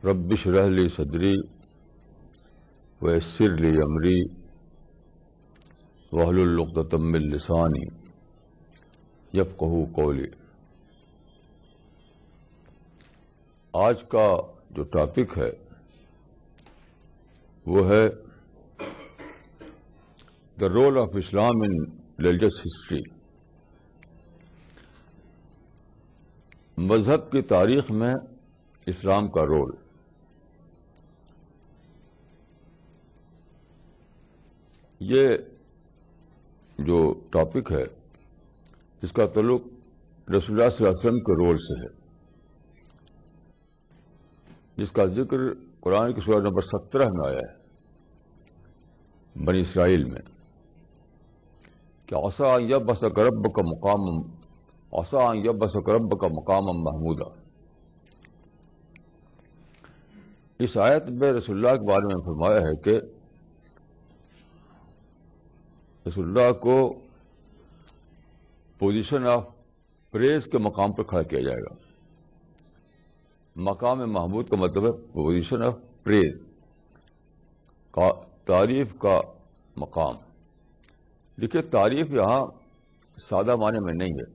رب اشرح لی صدری ویسر لی امری واحلل عقدۃ من لسانی یفقہوا قولی۔ آج کا جو ٹاپک ہے وہ ہے the role of Islam in religious history, مذہب کی تاریخ میں اسلام کا رول۔ یہ جو ٹاپک ہے اس کا تعلق رسول اللہ صلی اللہ علیہ وسلم کے رول سے ہے، جس کا ذکر قرآن کی سورہ نمبر 17 میں آیا ہے، بنی اسرائیل میں، کہ عسیٰ ان یبعثک ربک مقاما محمودا۔ اس آیت میں رسول اللہ کے بارے میں فرمایا ہے کہ رسول اللہ کو پوزیشن آف پریز کے مقام پر کھڑا کیا جائے گا۔ مقام محمود کا مطلب ہے پوزیشن آف پریز، تعریف کا مقام۔ دیکھیے، تعریف یہاں سادہ معنی میں نہیں ہے،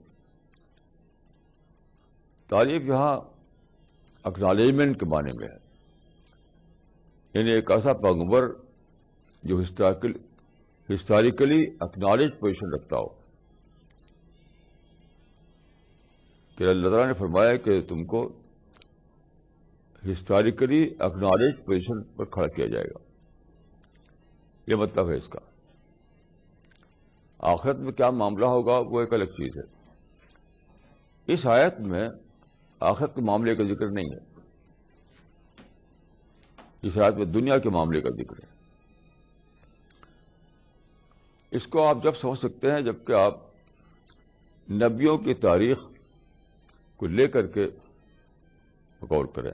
تعریف یہاں اکنالجمنٹ کے معنی میں ہے، یعنی ایک ایسا پیغمبر جو ہسٹوریکلی اکنالج پوزیشن رکھتا ہو، کہ اللہ تعالیٰ نے فرمایا کہ تم کو ہسٹوریکلی اکنالج پوزیشن پر کھڑا کیا جائے گا۔ یہ مطلب ہے اس کا۔ آخرت میں کیا معاملہ ہوگا وہ ایک الگ چیز ہے۔ اس آیت میں آخرت کے معاملے کا ذکر نہیں ہے، اس آیت میں دنیا کے معاملے کا ذکر ہے۔ اس کو آپ جب سمجھ سکتے ہیں جبکہ آپ نبیوں کی تاریخ کو لے کر کے غور کریں۔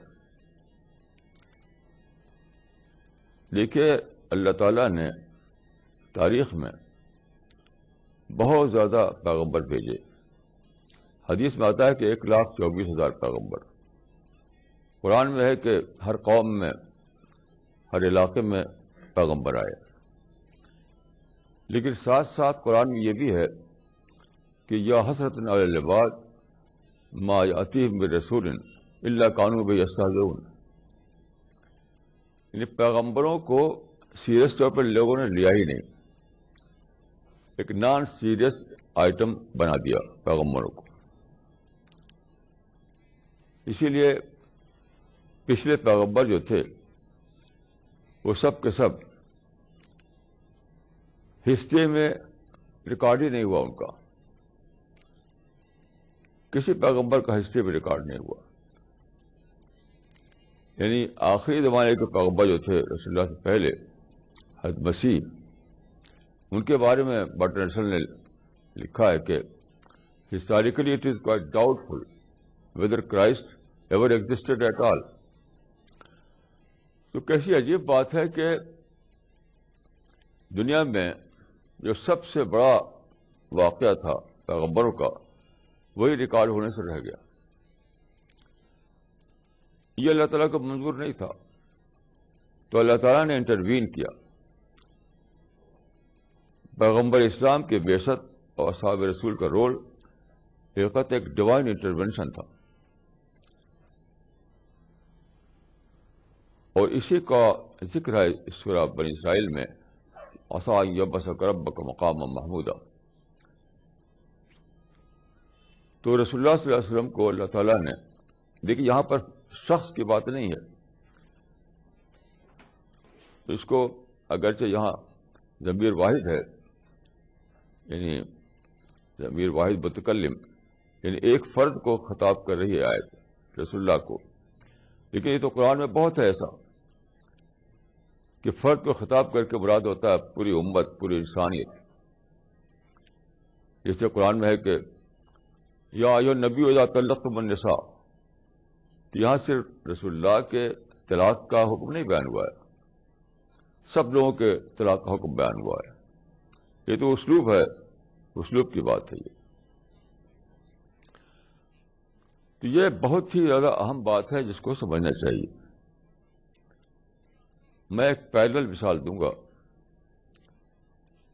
دیکھیے، اللہ تعالیٰ نے تاریخ میں بہت زیادہ پیغمبر بھیجے۔ حدیث میں آتا ہے کہ 1,24,000 پیغمبر۔ قرآن میں ہے کہ ہر قوم میں، ہر علاقے میں پیغمبر آئے۔ لیکن ساتھ ساتھ قرآن میں یہ بھی ہے کہ یا حسرۃ علی العباد ما یأتیہم من رسول الا کانوا بہ یستہزئون، یعنی پیغمبروں کو سیریس طور پر لوگوں نے لیا ہی نہیں، ایک نان سیریس آئٹم بنا دیا پیغمبروں کو۔ اسی لیے پچھلے پیغمبر جو تھے وہ سب کے سب ہسٹری میں ریکارڈ ہی نہیں ہوا، ان کا کسی پیغمبر کا ہسٹری میں ریکارڈ نہیں ہوا۔ یعنی آخری زمانے کے پیغمبر جو تھے رسول اللہ سے پہلے، حضرت مسیح، ان کے بارے میں برٹن رسل نے لکھا ہے کہ historically it is quite doubtful whether Christ ever existed at all. تو کیسی عجیب بات ہے کہ دنیا میں جو سب سے بڑا واقعہ تھا پیغمبروں کا، وہی ریکارڈ ہونے سے رہ گیا۔ یہ اللہ تعالیٰ کو منظور نہیں تھا، تو اللہ تعالیٰ نے انٹروین کیا۔ پیغمبر اسلام کی بعثت اور اصحاب رسول کا رول ایک ڈیوائن انٹرونشن تھا، اور اسی کا ذکر ہے اس سورہ بنی اسرائیل میں، عسیٰ ان یبعثک ربک مقاما محمودا۔ تو رسول اللہ صلی اللہ علیہ وسلم کو اللہ تعالیٰ نے، دیکھیے یہاں پر شخص کی بات نہیں ہے، تو اس کو اگرچہ یہاں ضمیر واحد ہے، یعنی ضمیر واحد متکلم، یعنی ایک فرد کو خطاب کر رہی ہے آیت رسول اللہ کو، لیکن یہ تو قرآن میں بہت ہے ایسا کہ فرد کو خطاب کر کے مراد ہوتا ہے پوری امت، پوری انسانیت۔ جیسے قرآن میں ہے کہ یا ایھا النبی اذا طلقتم النساء، تو یہاں صرف رسول اللہ کے طلاق کا حکم نہیں بیان ہوا ہے، سب لوگوں کے طلاق کا حکم بیان ہوا ہے۔ یہ تو اسلوب ہے، اسلوب کی بات ہے یہ۔ تو یہ بہت ہی زیادہ اہم بات ہے جس کو سمجھنا چاہیے میں ایک پیرلل مثال دوں گا.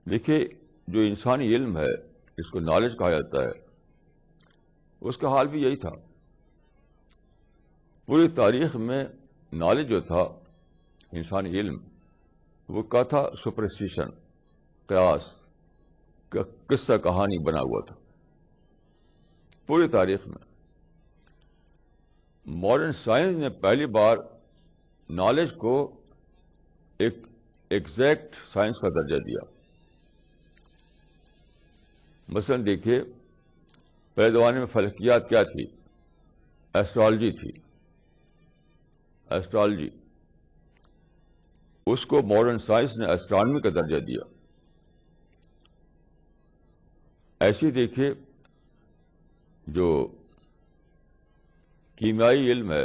دیکھیے جو انسانی علم ہے جس کو نالج کہا جاتا ہے اس کا حال بھی یہی تھا. پوری تاریخ میں نالج جو تھا انسانی علم وہ کیا تھا؟ سپرسٹیشن، قیاس، قصہ کہانی بنا ہوا تھا پوری تاریخ میں. ماڈرن سائنس نے پہلی بار نالج کو ایک ایگزیکٹ سائنس کا درجہ دیا. مثلا دیکھیے پہلے زمانے میں فلکیات کیا تھی؟ ایسٹرالوجی تھی. ایسٹرالوجی اس کو ماڈرن سائنس نے ایسٹرانومی کا درجہ دیا. ایسی دیکھیے جو کیمیائی علم ہے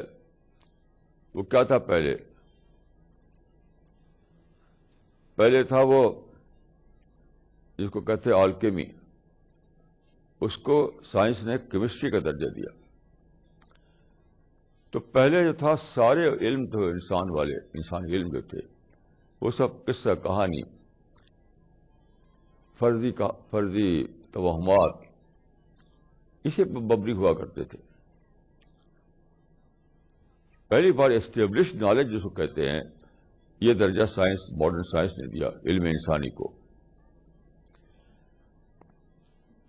وہ کیا تھا؟ پہلے تھا وہ جس کو کہتے ہیں آلکیمی، اس کو سائنس نے کیمسٹری کا درجہ دیا. تو پہلے جو تھا سارے علم تو انسانی علم جو تھے وہ سب قصہ کہانی، فرضی توہمات اسی پر مبنی ہوا کرتے تھے. پہلی بار اسٹیبلش نالج جس کو کہتے ہیں یہ درجہ سائنس، ماڈرن سائنس نے دیا علم انسانی کو.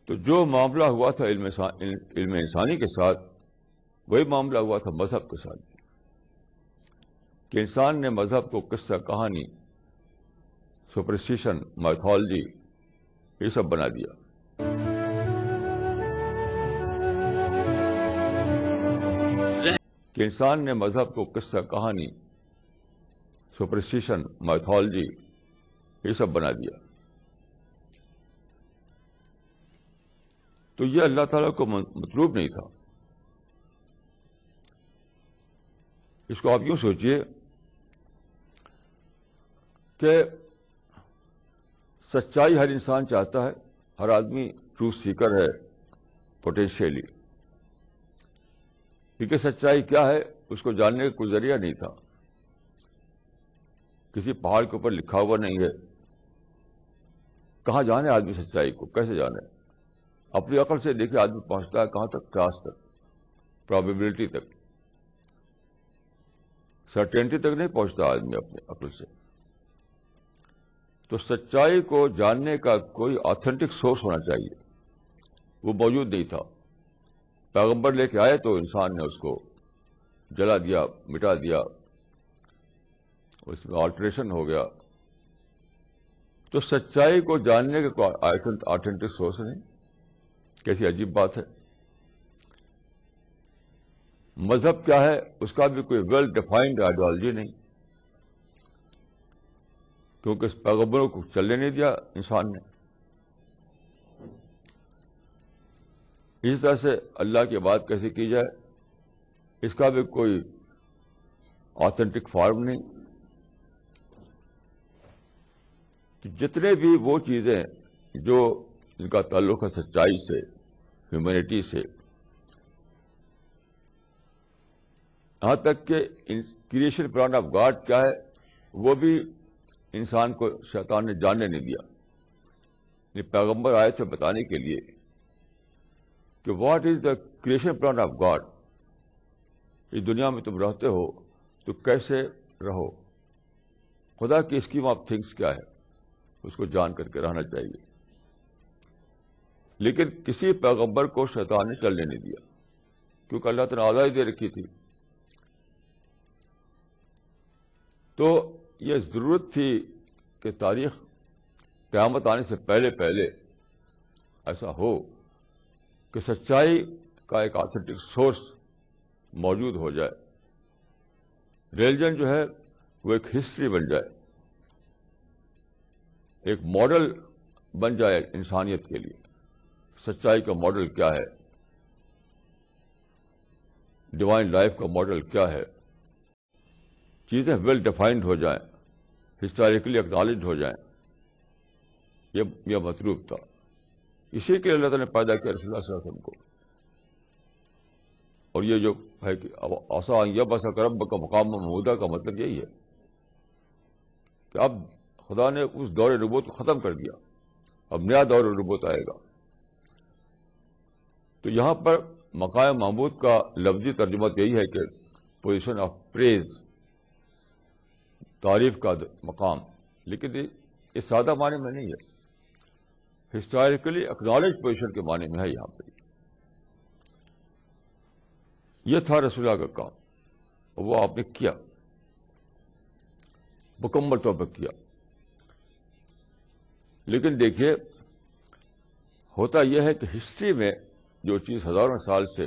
تو جو معاملہ ہوا تھا علم انسانی کے ساتھ وہی معاملہ ہوا تھا مذہب کے ساتھ کہ انسان نے مذہب کو قصہ کہانی، سپرسٹیشن، مائتھالوجی یہ سب بنا دیا. کہ انسان نے مذہب کو قصہ کہانی، سپرسٹیشن، مائتھالوجی یہ سب بنا دیا. تو یہ اللہ تعالیٰ کو مطلوب نہیں تھا. اس کو آپ یوں سوچئے کہ سچائی ہر انسان چاہتا ہے، ہر آدمی ٹروتھ سیکر ہے پوٹینشیلی، کیونکہ سچائی کیا ہے اس کو جاننے کا کوئی ذریعہ نہیں تھا. کسی پہاڑ کے اوپر لکھا ہوا نہیں ہے. کہاں جانے آدمی سچائی کو؟ کیسے جانے؟ اپنی عقل سے دیکھے آدمی پہنچتا ہے کہاں تک؟ قیاس تک، پرابیبلٹی تک. سرٹینٹی تک نہیں پہنچتا آدمی اپنی عقل سے. تو سچائی کو جاننے کا کوئی آتھینٹک سورس ہونا چاہیے، وہ موجود نہیں تھا. پیغمبر لے کے آئے تو انسان نے اس کو جلا دیا، مٹا دیا، اس میں آلٹریشن ہو گیا. تو سچائی کو جاننے کا کوئی آتھینٹک سورس نہیں. کیسی عجیب بات ہے. مذہب کیا ہے اس کا بھی کوئی ویل ڈیفائنڈ آئیڈیالوجی نہیں، کیونکہ اس پیغمبروں کو چلنے نہیں دیا انسان نے. اسی طرح سے اللہ کی بات کیسے کی جائے اس کا بھی کوئی آتھینٹک فارم نہیں. جتنے بھی وہ چیزیں جو ان کا تعلق ہے سچائی سے، ہیومینٹی سے، یہاں تک کہ کریشن پلان آف گاڈ کیا ہے وہ بھی انسان کو شیطان نے جاننے نہیں دیا. یہ پیغمبر آئے تھے بتانے کے لیے کہ what is the creation plan of God. اس دنیا میں تم رہتے ہو تو کیسے رہو، خدا کی اسکیم آف تھنگس کیا ہے اس کو جان کر کے رہنا چاہیے. لیکن کسی پیغمبر کو شیطان نے چلنے نہیں دیا کیونکہ اللہ تعالیٰ نے آزادی دے رکھی تھی. تو یہ ضرورت تھی کہ تاریخ قیامت آنے سے پہلے ایسا ہو کہ سچائی کا ایک آتھینٹک سورس موجود ہو جائے. ریلیجن جو ہے وہ ایک ہسٹری بن جائے، ایک ماڈل بن جائے انسانیت کے لیے. سچائی کا ماڈل کیا ہے، ڈیوائن لائف کا ماڈل کیا ہے. چیزیں ویل ڈیفائنڈ ہو جائیں، ہسٹوریکلی اکنالجڈ ہو جائیں. یہ مطلوب تھا. اسی کے اللہ تعالیٰ نے پیدا کیا رسول اللہ صلی اللہ علیہ وسلم کو. اور یہ جو ہے کہ آسا یب ایسا کرب کا مقام محمودہ کا مطلب یہی ہے کہ اب خدا نے اس دور نبوت کو ختم کر دیا، اب نیا دور نبوت آئے گا. تو یہاں پر مقام محمود کا لفظی ترجمہ یہی ہے کہ پوزیشن آف پریز، تعریف کا مقام. لیکن یہ سادہ معنی میں نہیں ہے، ہسٹوریکلی اکنالج پوزیشن کے معنی میں ہے. یہاں پہ یہ تھا رسول اللہ کا کام، اور وہ آپ نے کیا، مکمل طور پر کیا. لیکن دیکھیے، ہوتا یہ ہے کہ ہسٹری میں جو چیز ہزاروں سال سے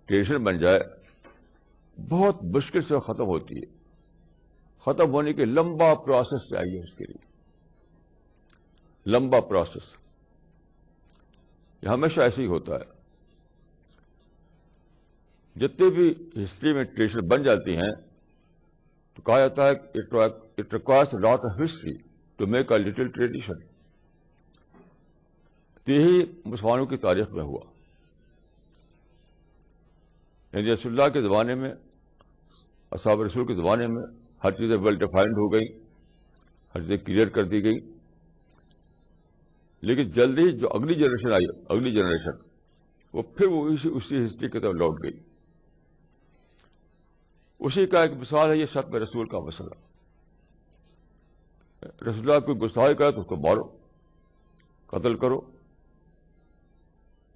ٹریڈیشن بن جائے بہت مشکل سے ختم ہوتی ہے. ختم ہونے کے لمبا پروسیس چاہیے اس کے لیے، لمبا پروسیس. یہ ہمیشہ ایسے ہی ہوتا ہے. جتنی بھی ہسٹری میں ٹریڈیشن بن جاتی ہیں تو کہا جاتا ہے it requires lot of history to make a little tradition. تو یہی مسلمانوں کی تاریخ میں ہوا. یعنی رسول اللہ کے زمانے میں، اصحاب رسول کے زمانے میں ہر چیزیں ویل ڈیفائنڈ ہو گئی، ہر چیزیں کلیئر کر دی گئی. لیکن جلدی ہی جو اگلی جنریشن آئی، اگلی جنریشن، وہ پھر وہ اسی ہسٹری کی طرف لوٹ گئی. اسی کا ایک مثال ہے یہ شتم رسول کا مسئلہ. رسول اللہ کوئی گستاخی کرے تو اس کو مارو، قتل کرو.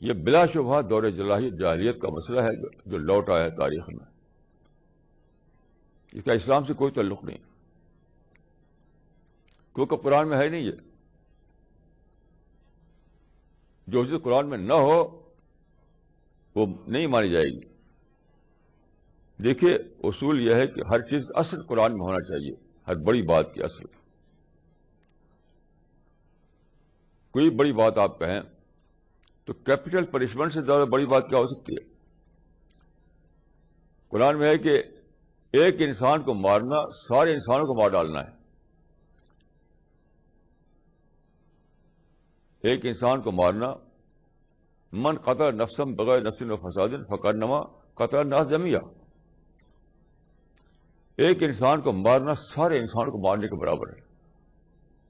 یہ بلا شبہ دور جاہلیت کا مسئلہ ہے جو لوٹ آیا ہے تاریخ میں. اس کا اسلام سے کوئی تعلق نہیں، کیونکہ قرآن میں ہے نہیں. یہ جو چیز قرآن میں نہ ہو وہ نہیں مانی جائے گی. دیکھیے، اصول یہ ہے کہ ہر چیز اصل قرآن میں ہونا چاہیے، ہر بڑی بات کی اصل. کوئی بڑی بات آپ کہیں تو کیپٹل پنشمنٹ سے زیادہ بڑی بات کیا ہو سکتی ہے؟ قرآن میں ہے کہ ایک انسان کو مارنا سارے انسانوں کو مار ڈالنا ہے. ایک انسان کو مارنا، من قتل نفسا بغیر نفس و فساد فکانما قتل الناس جميعا. ایک انسان کو مارنا سارے انسانوں کو مارنے کے برابر ہے.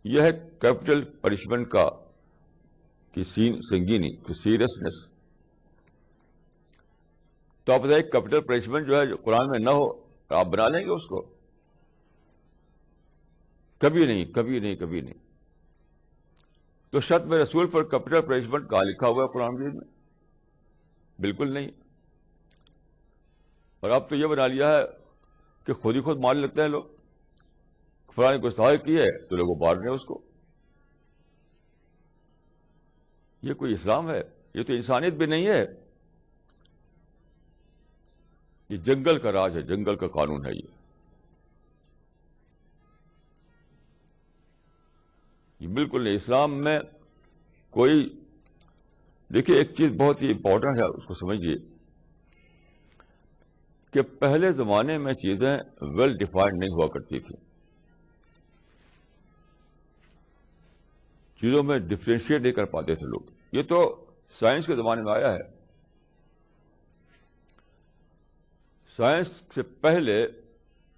یہ ہے کیپٹل پنشمنٹ کا کی سنگینی، کی سیریسنس. تو آپ بتائیے، کیپٹل پنشمنٹ جو ہے جو قرآن میں نہ ہو، آپ بنا لیں گے اس کو؟ کبھی نہیں، کبھی نہیں، کبھی نہیں. تو شتم رسول پر کیپٹل پنشمنٹ کہاں لکھا ہوا ہے قرآن مجید میں؟ بالکل نہیں. اور اب تو یہ بنا لیا ہے کہ خود ہی خود مار لیتے ہیں لوگ. فلاں نے گستاخی کی ہے تو لوگ مار رہے ہیں اس کو. یہ کوئی اسلام ہے؟ یہ تو انسانیت بھی نہیں ہے. یہ جنگل کا راج ہے، جنگل کا قانون ہے. یہ بالکل نہیں. اسلام میں کوئی، دیکھیے ایک چیز بہت ہی امپورٹنٹ ہے، اس کو سمجھیے کہ پہلے زمانے میں چیزیں ویل ڈیفائنڈ نہیں ہوا کرتی تھیں. چیزوں میں ڈفرینشیٹ نہیں کر پاتے تھے لوگ. یہ تو سائنس کے زمانے میں آیا ہے. سائنس سے پہلے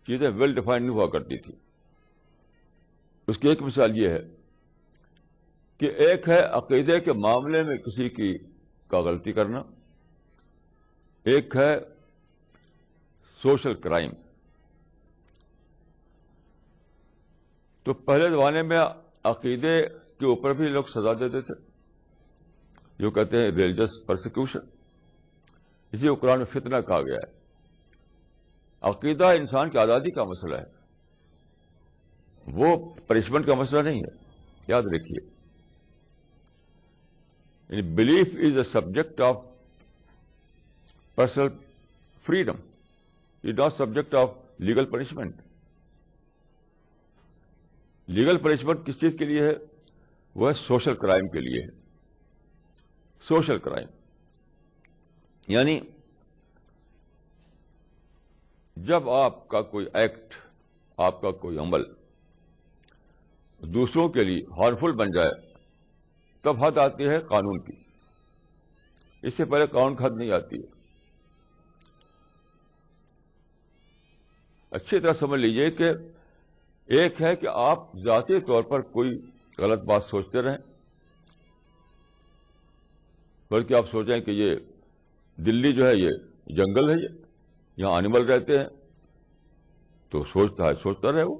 چیزیں ویل ڈیفائنڈ نہیں ہوا کرتی تھی. اس کی ایک مثال یہ ہے کہ ایک ہے عقیدے کے معاملے میں کسی کا غلطی کرنا، ایک ہے سوشل کرائم. تو پہلے زمانے میں عقیدے کے اوپر بھی لوگ سزا دیتے تھے، جو کہتے ہیں ریلیجس پرسیکیوشن. اسی کو قرآن میں فتنہ کہا گیا ہے. عقیدہ انسان کی آزادی کا مسئلہ ہے، وہ پنشمنٹ کا مسئلہ نہیں ہے. یاد رکھیے، belief is a subject of personal freedom, is not subject of legal punishment. Legal punishment کس چیز کے لیے ہے؟ وہ ہے سوشل کرائم کے لیے ہے. سوشل کرائم یعنی جب آپ کا کوئی ایکٹ، آپ کا کوئی عمل دوسروں کے لیے ہارمفل بن جائے تب حد آتی ہے قانون کی. اس سے پہلے قانون کی حد نہیں آتی ہے. اچھی طرح سمجھ لیجئے کہ ایک ہے کہ آپ ذاتی طور پر کوئی غلط بات سوچتے رہیں، بلکہ آپ سوچیں کہ یہ دلی جو ہے یہ جنگل ہے، یہاں اینیمل رہتے ہیں، تو سوچتا رہے وہ،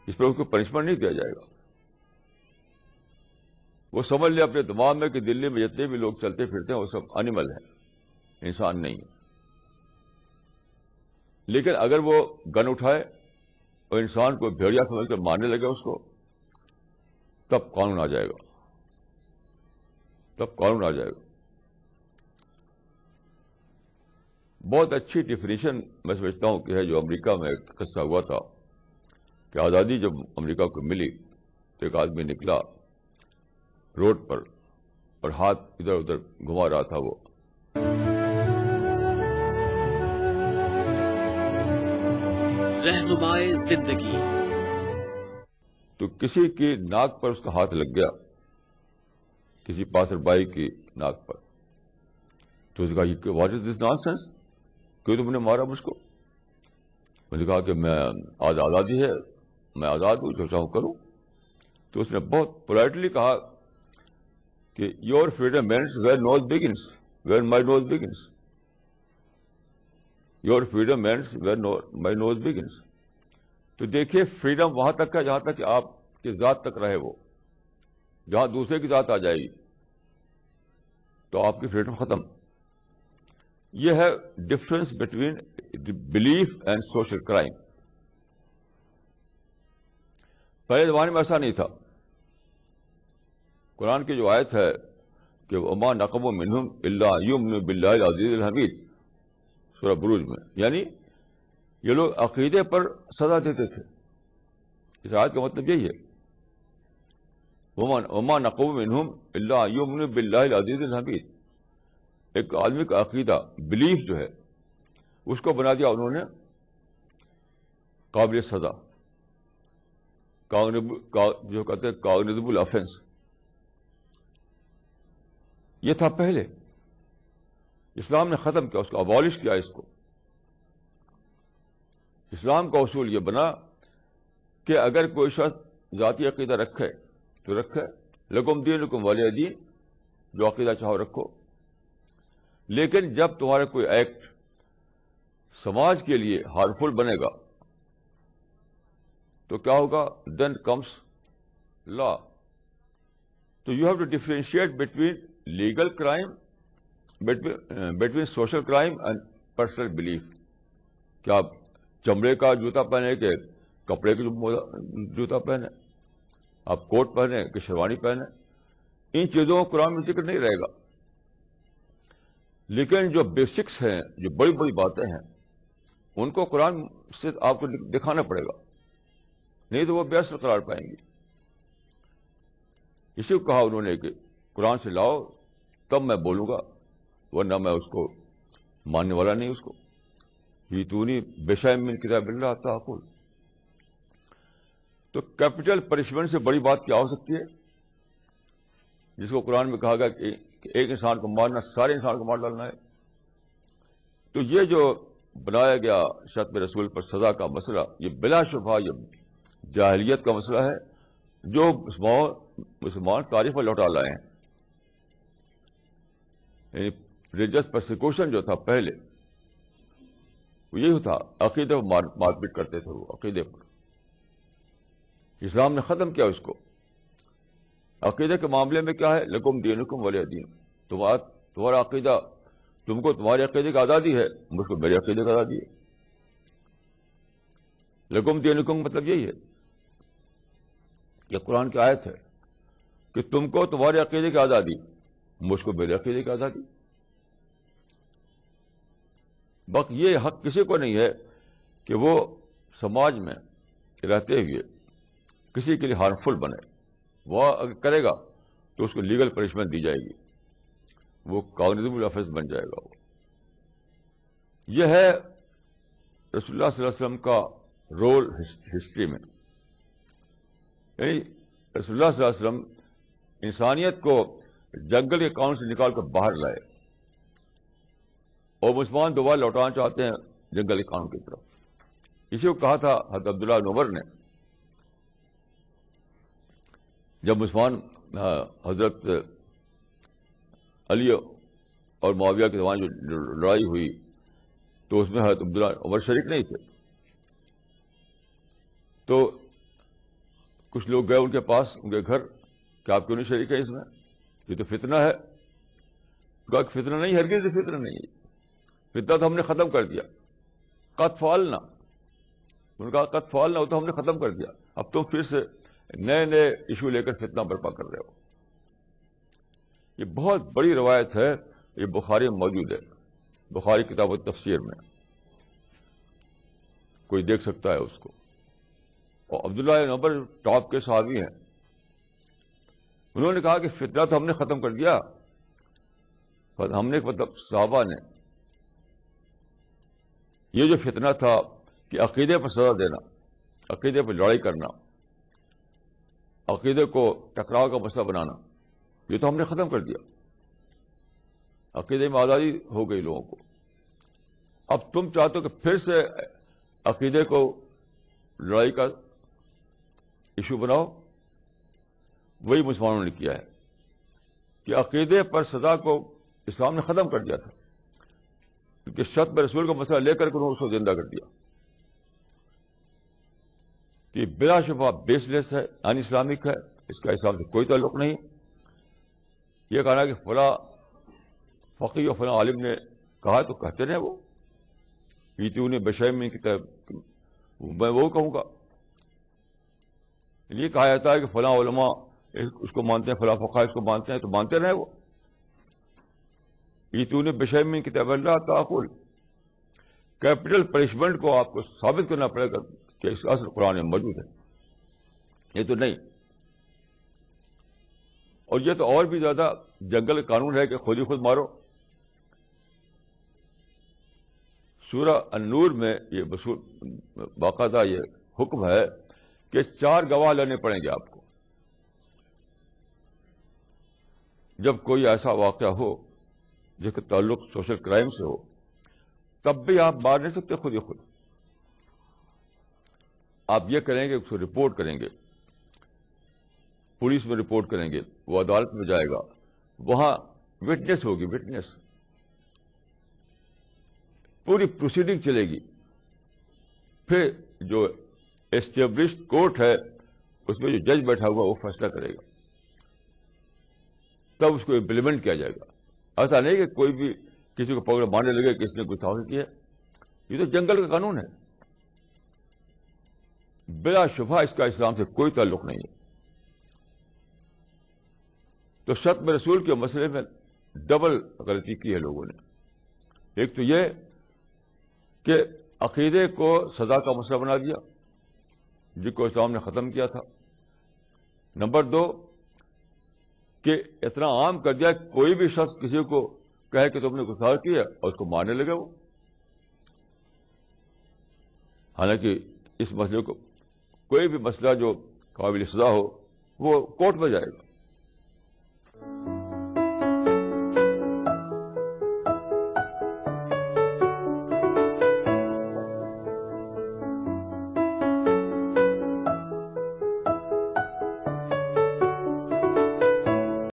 اس پر اس کو پنشمنٹ نہیں دیا جائے گا. وہ سمجھ لے اپنے دماغ میں کہ دلی میں جتنے بھی لوگ چلتے پھرتے ہیں وہ سب اینیمل ہیں، انسان نہیں ہے. لیکن اگر وہ گن اٹھائے اور انسان کو بھیڑیا سمجھ کر مارنے لگے اس کو، تب قانون آ جائے گا، تب قانون آ جائے گا. بہت اچھی ڈیفینیشن میں سمجھتا ہوں کہ ہے جو امریکہ میں ایک قصہ ہوا تھا کہ آزادی جب امریکہ کو ملی تو ایک آدمی نکلا روڈ پر اور ہاتھ ادھر ادھر گھما رہا تھا. وہ رہنمائے زندگی. تو کسی کی ناک پر اس کا ہاتھ لگ گیا، کسی پاسر بائی کی ناک پر. تو اس نے کہا کہ what is this naan sense, کیوں تم نے مارا مجھ کو؟ میں نے کہا کہ میں آزادی ہے، میں آزاد ہوں، جو چاہوں کروں. تو اس نے بہت پولائٹلی کہا کہ your freedom ends where nose begins, where my nose begins. Your freedom ends where my nose begins. تو دیکھیے فریڈم وہاں تک ہے جہاں تک کہ آپ کی ذات تک رہے، وہ جہاں دوسرے کی ذات آ جائے گی تو آپ کی فریڈم ختم. یہ ہے difference between belief and social crime. پہلے زمانے میں ایسا نہیں تھا. قرآن کی جو آیت ہے کہ وما نقموا منہم الا ان یؤمنوا باللہ العزیز الحمید، سورہ بروج میں، یعنی یہ لوگ عقیدے پر سزا دیتے تھے. اس آیت کا مطلب یہی ہے، وما نقموا منہم الا ان یؤمنوا باللہ العزیز الحمید. ایک آدمی کا عقیدہ، بلیف جو ہے، اس کو بنا دیا انہوں نے قابل سزا، جو کہتے ہیں کاگنیزبل آفینس. یہ تھا پہلے. اسلام نے ختم کیا، اس کو ابالش کیا. اس کو اسلام کا اصول یہ بنا کہ اگر کوئی شخص ذاتی عقیدہ رکھے تو رکھے، لکم دینکم ولی دین، جو عقیدہ چاہو رکھو. لیکن جب تمہارا کوئی ایکٹ سماج کے لیے ہارمفل بنے گا تو کیا ہوگا؟ دین کمس لا. تو you have to differentiate between legal crime, between social crime and personal belief. کیا آپ چمڑے کا جوتا پہنے کہ کپڑے کا جوتا پہنے، آپ کوٹ پہنے کہ شیروانی پہنے، ان چیزوں کو قرآن میں ذکر نہیں رہے گا. لیکن جو بیسکس ہیں، جو بڑی بڑی باتیں ہیں، ان کو قرآن سے آپ کو دکھانا پڑے گا، نہیں تو وہ بے اثر قرار پائیں گی. اسی کو کہا انہوں نے کہ قرآن سے لاؤ تب میں بولوں گا، ورنہ میں اس کو ماننے والا نہیں. اس کو یتونی بشیء من کتاب اللہ تعقل. تو کیپٹل پنشمنٹ سے بڑی بات کیا ہو سکتی ہے، جس کو قرآن میں کہا گیا کہ ایک انسان کو مارنا سارے انسان کو مار ڈالنا ہے. تو یہ جو بنایا گیا شتم رسول پر سزا کا مسئلہ، یہ بلا شبہ یہ جاہلیت کا مسئلہ ہے جو مسلمان تاریخ میں لوٹا لائے ہیں. یعنی ریلیجس پرسیکوشن جو تھا پہلے، وہ یہی تھا، عقیدے پر مار پیٹ کرتے تھے وہ عقیدے پر. اسلام نے ختم کیا اس کو. عقیدے کے معاملے میں کیا ہے؟ لکم دینکم ولی دین. تمہارا عقیدہ، تم کو تمہارے عقیدے کی آزادی ہے، مجھ کو میرے عقیدے کی آزادی ہے. لکم دینکم مطلب یہی ہے، یہ قرآن کی آیت ہے کہ تم کو تمہارے عقیدے کی آزادی، مجھ کو میرے عقیدے کی آزادی. بس یہ حق کسی کو نہیں ہے کہ وہ سماج میں رہتے ہوئے کسی کے لیے ہارمفل بنے. وہ اگر کرے گا تو اس کو لیگل پنشمنٹ دی جائے گی، وہ کاگنیزبل آفینس بن جائے گا. یہ ہے رسول اللہ صلی اللہ علیہ وسلم کا رول ہسٹری میں. یعنی رسول اللہ صلی اللہ علیہ وسلم انسانیت کو جنگل کے کان سے نکال کر باہر لائے، اور مسلمان دوبارہ لوٹانا چاہتے ہیں جنگل کے قانون کی طرف. اسی کو کہا تھا حضرت عبداللہ بن عمر نے جب مسلمان حضرت علی اور معاویہ کے زمانے جو لڑائی ہوئی تو اس میں حضرت عبداللہ عمر شریک نہیں تھے. تو کچھ لوگ گئے ان کے پاس، ان کے گھر، کہ آپ کیوں نہیں شریک ہے اس میں؟ یہ تو فتنہ ہے. کہا کہ فتنہ نہیں، ہرگز یہ فتنہ نہیں ہے. فتنہ تو ہم نے ختم کر دیا. قد فعلنا، انہوں نے کہا قد فعلنا، وہ تو ہم نے ختم کر دیا. اب تم پھر سے نئے نئے ایشو لے کر فتنہ برپا کر رہے ہو. یہ بہت بڑی روایت ہے، یہ بخاری میں موجود ہے، بخاری کتاب التفسیر میں، کوئی دیکھ سکتا ہے اس کو. اور عبداللہ بن عمر ٹاپ کے صحابی ہیں. انہوں نے کہا کہ فتنہ تو ہم نے ختم کر دیا. ہم نے مطلب صحابہ نے یہ جو فتنہ تھا کہ عقیدے پر سزا دینا، عقیدے پر لڑائی کرنا، عقیدے کو ٹکراؤ کا مسئلہ بنانا، یہ تو ہم نے ختم کر دیا. عقیدے میں آزادی ہو گئی لوگوں کو. اب تم چاہتے ہو کہ پھر سے عقیدے کو لڑائی کا ایشو بناؤ. وہی مسلمانوں نے کیا ہے کہ عقیدے پر سزا کو اسلام نے ختم کر دیا تھا، کیونکہ شتم رسول کا مسئلہ لے کر کے انہوں نے اس کو زندہ کر دیا کہ بلا شبہ بیس لیس ہے، ان اسلامک ہے، اس کا اسلام سے کوئی تعلق نہیں. یہ کہنا کہ فلاں فقیہ اور فلاں عالم نے کہا تو کہتے رہے وہ، پیتیوں نے بشیم میں میں وہ کہوں گا. یہ کہا جاتا ہے کہ فلاں علماء اس کو مانتے ہیں، فلاں فقہ اس کو مانتے ہیں، تو مانتے رہے وہ. پیتیوں نے بشیم میں کتاب اللہ تعقل، کیپٹل پنشمنٹ کو آپ کو ثابت کرنا پڑے گا کہ اس اصل قرآن میں موجود ہے. یہ تو نہیں. اور یہ تو اور بھی زیادہ جنگل قانون ہے کہ خود ہی خود مارو. سورہ النور میں یہ باقاعدہ یہ حکم ہے کہ 4 گواہ لینے پڑیں گے آپ کو. جب کوئی ایسا واقعہ ہو جس کا تعلق سوشل کرائم سے ہو، تب بھی آپ مار نہیں سکتے خود ہی خود. آپ یہ کریں گے، اس کو رپورٹ کریں گے، پولیس میں رپورٹ کریں گے، وہ عدالت میں جائے گا، وہاں وٹنس ہوگی، وٹنس پوری پروسیڈنگ چلے گی. پھر جو اسٹیبلشڈ کورٹ ہے اس میں جو جج بیٹھا ہوا وہ فیصلہ کرے گا، تب اس کو امپلیمنٹ کیا جائے گا. ایسا نہیں کہ کوئی بھی کسی کو پکڑ مارنے لگے کہ اس نے گستاخی کی ہے. یہ تو جنگل کا قانون ہے، بلا شبہ اس کا اسلام سے کوئی تعلق نہیں ہے. تو شتم رسول کے مسئلے میں ڈبل غلطی کی ہے لوگوں نے. ایک تو یہ کہ عقیدے کو سزا کا مسئلہ بنا دیا جس کو اسلام نے ختم کیا تھا. نمبر 2 کہ اتنا عام کر دیا کہ کوئی بھی شخص کسی کو کہے کہ تم نے گستاخی کی ہے اور اس کو مارنے لگے وہ. حالانکہ اس مسئلے کو کوئی بھی مسئلہ جو قابل سزا ہو وہ کورٹ میں جائے گا.